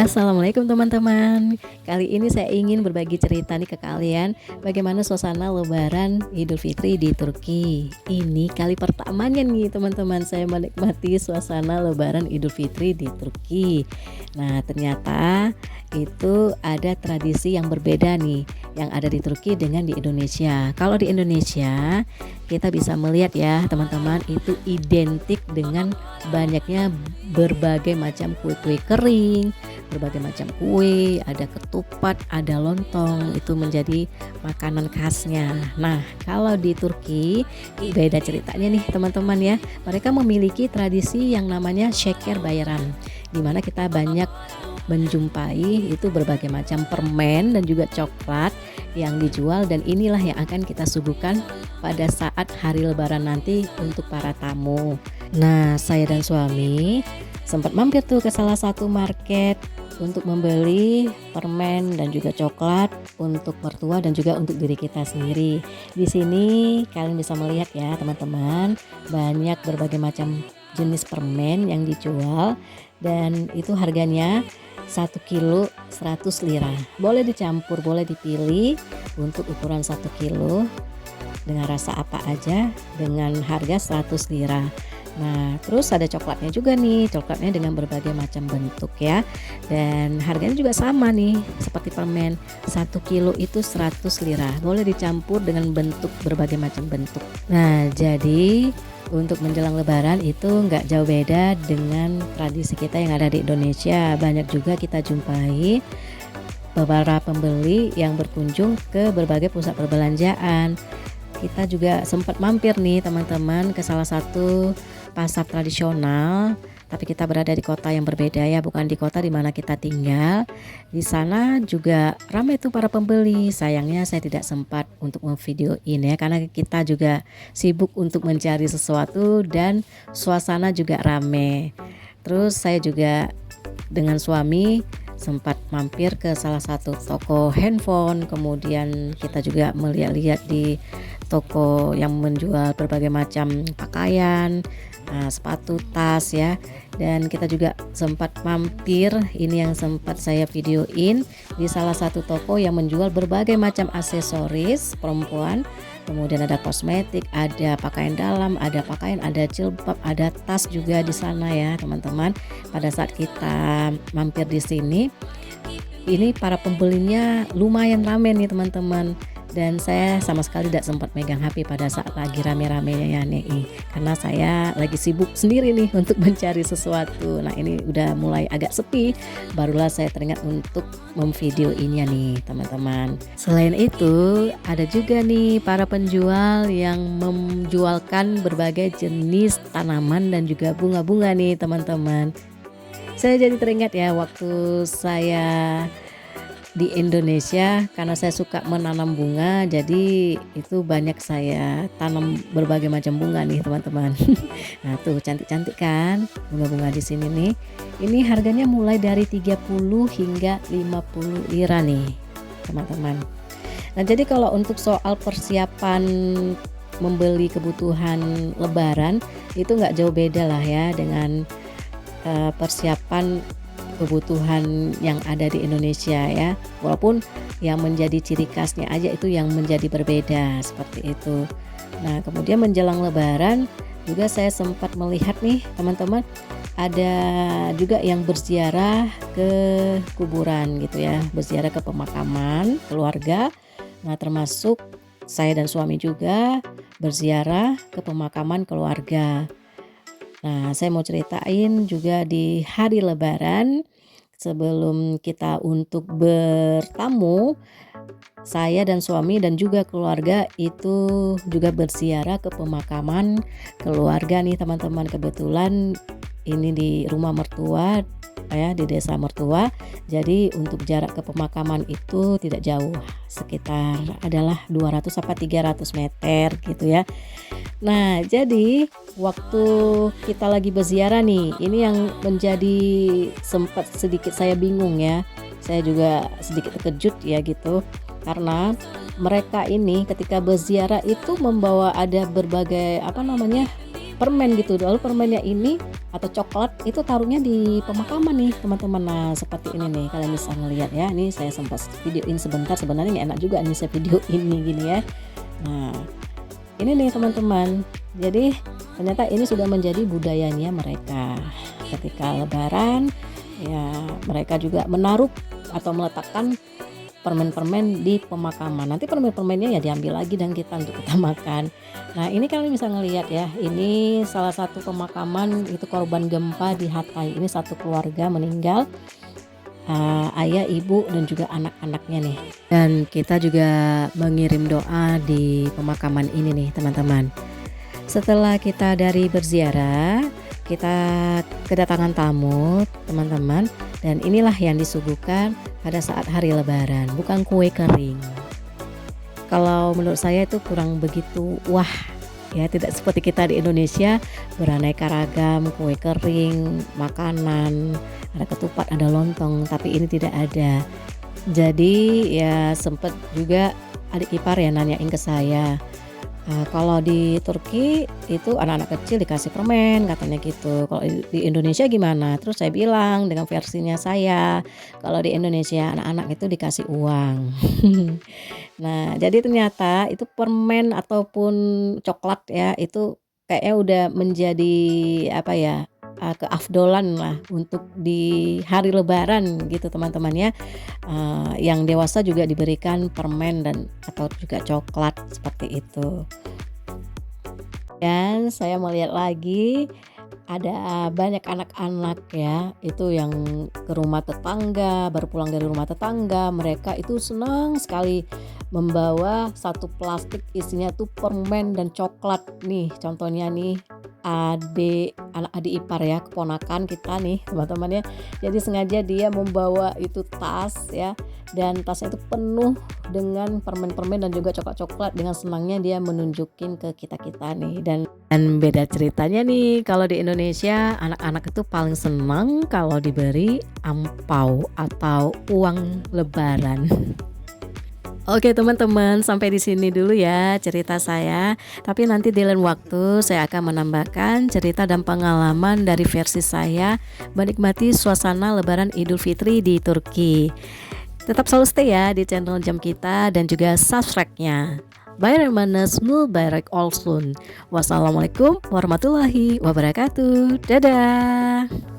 Assalamualaikum teman-teman. Kali ini saya ingin berbagi cerita nih ke kalian bagaimana suasana Lebaran Idul Fitri di Turki. Ini kali pertamanya nih teman-teman saya menikmati suasana Lebaran Idul Fitri di Turki. Nah, ternyata itu ada tradisi yang berbeda nih yang ada di Turki dengan di Indonesia. Kalau di Indonesia kita bisa melihat ya teman-teman, itu identik dengan banyaknya berbagai macam kue-kue kering, berbagai macam kue, ada ketupat, ada lontong, itu menjadi makanan khasnya. Nah, kalau di Turki beda ceritanya nih teman-teman ya. Mereka memiliki tradisi yang namanya Şeker Bayram, di mana kita banyak menjumpai itu berbagai macam permen dan juga coklat yang dijual, dan inilah yang akan kita suguhkan pada saat hari Lebaran nanti untuk para tamu. Nah, saya dan suami sempat mampir tuh ke salah satu market untuk membeli permen dan juga coklat untuk mertua dan juga untuk diri kita sendiri. Di sini kalian bisa melihat ya teman-teman, banyak berbagai macam jenis permen yang dijual, dan itu harganya 1 kilo 100 lira. Boleh dicampur, boleh dipilih untuk ukuran 1 kilo dengan rasa apa aja dengan harga 100 lira. Nah, terus ada coklatnya juga nih, coklatnya dengan berbagai macam bentuk ya. Dan harganya juga sama nih seperti permen, 1 kilo itu 100 lira. Boleh dicampur dengan bentuk berbagai macam bentuk. Nah, jadi untuk menjelang Lebaran itu nggak jauh beda dengan tradisi kita yang ada di Indonesia. Banyak juga kita jumpai beberapa pembeli yang berkunjung ke berbagai pusat perbelanjaan. Kita juga sempat mampir nih teman-teman ke salah satu pasar tradisional, tapi kita berada di kota yang berbeda ya, bukan di kota di mana kita tinggal. Di sana juga ramai tuh para pembeli. Sayangnya saya tidak sempat untuk memvideoin ya, karena kita juga sibuk untuk mencari sesuatu dan suasana juga ramai. Terus saya juga dengan suami sempat mampir ke salah satu toko handphone, kemudian kita juga melihat-lihat di toko yang menjual berbagai macam pakaian, sepatu, tas ya. Dan kita juga sempat mampir, ini yang sempat saya videoin, di salah satu toko yang menjual berbagai macam aksesoris perempuan. Kemudian ada kosmetik, ada pakaian dalam, ada pakaian, ada jilbab, ada tas juga di sana ya teman-teman. Pada saat kita mampir di sini, ini para pembelinya lumayan ramai nih teman-teman. Dan saya sama sekali tidak sempat megang HP pada saat lagi rame-ramenya nih, karena saya lagi sibuk sendiri nih untuk mencari sesuatu. Nah, ini udah mulai agak sepi, barulah saya teringat untuk memvideoinnya nih teman-teman. Selain itu ada juga nih para penjual yang menjualkan berbagai jenis tanaman dan juga bunga-bunga nih teman-teman. Saya jadi teringat ya waktu saya di Indonesia, karena saya suka menanam bunga, jadi itu banyak saya tanam berbagai macam bunga nih teman-teman. Nah, tuh cantik-cantik kan bunga-bunga di sini nih. Ini harganya mulai dari 30 hingga 50 lira nih teman-teman. Nah, jadi kalau untuk soal persiapan membeli kebutuhan Lebaran itu nggak jauh beda lah ya dengan persiapan kebutuhan yang ada di Indonesia ya, walaupun yang menjadi ciri khasnya aja itu yang menjadi berbeda seperti itu. Nah, kemudian menjelang Lebaran juga saya sempat melihat nih teman-teman, ada juga yang berziarah ke kuburan gitu ya, berziarah ke pemakaman keluarga. Nah, termasuk saya dan suami juga berziarah ke pemakaman keluarga. Nah, saya mau ceritain juga di hari Lebaran, sebelum kita untuk bertamu, saya dan suami dan juga keluarga itu juga berziarah ke pemakaman keluarga nih teman-teman. Kebetulan ini di rumah mertua ya, di desa mertua. Jadi untuk jarak ke pemakaman itu tidak jauh, sekitar adalah 200 sampai 300 meter gitu ya. Nah, jadi waktu kita lagi berziarah nih, ini yang menjadi sempat sedikit saya bingung ya. Saya juga sedikit terkejut ya gitu, karena mereka ini ketika berziarah itu membawa ada berbagai permen gitu. Lalu permennya ini atau coklat itu taruhnya di pemakaman nih teman-teman. Nah seperti ini nih, kalian bisa ngelihat ya. Ini saya sempat videoin sebentar, sebenarnya nggak enak juga nih saya video ini gini ya. Nah ini nih teman-teman, jadi ternyata ini sudah menjadi budayanya mereka. Ketika lebaran ya mereka juga menaruh atau meletakkan permen-permen di pemakaman. Nanti permen-permennya ya diambil lagi dan untuk kita makan. Nah ini kalian bisa ngelihat ya, ini salah satu pemakaman itu korban gempa di Hatay. Ini satu keluarga meninggal, ayah, ibu dan juga anak-anaknya nih. Dan kita juga mengirim doa di pemakaman ini nih teman-teman. Setelah kita dari berziarah, kita kedatangan tamu teman-teman, dan inilah yang disuguhkan pada saat hari lebaran, bukan kue kering. Kalau menurut saya itu kurang begitu wah ya, tidak seperti kita di Indonesia beraneka ragam kue kering, makanan, ada ketupat, ada lontong, tapi ini tidak ada. Jadi ya sempet juga adik ipar ya nanyain ke saya, kalau di Turki itu anak-anak kecil dikasih permen katanya gitu, kalau di Indonesia gimana? Terus saya bilang dengan versinya saya, kalau di Indonesia anak-anak itu dikasih uang. Nah jadi ternyata itu permen ataupun coklat ya, itu kayaknya udah menjadi apa ya, keafdolan lah untuk di hari lebaran gitu teman-teman ya. Yang dewasa juga diberikan permen dan atau juga coklat seperti itu. Dan saya melihat lagi ada banyak anak-anak ya, itu yang ke rumah tetangga, baru pulang dari rumah tetangga, mereka itu senang sekali membawa satu plastik isinya tuh permen dan coklat nih. Contohnya nih adik ipar ya, keponakan kita nih teman-teman ya. Jadi sengaja dia membawa itu tas ya, dan tasnya itu penuh dengan permen-permen dan juga coklat-coklat, dengan senangnya dia menunjukin ke kita-kita nih. Dan beda ceritanya nih, kalau di Indonesia anak-anak itu paling senang kalau diberi ampau atau uang lebaran. Oke teman-teman, sampai di sini dulu ya cerita saya. Tapi nanti di lain waktu saya akan menambahkan cerita dan pengalaman dari versi saya menikmati suasana Lebaran Idul Fitri di Turki. Tetap selalu stay ya di channel Jam Kita dan juga subscribe-nya. Bayramınız mübarek olsun. Wassalamualaikum warahmatullahi wabarakatuh. Dadah.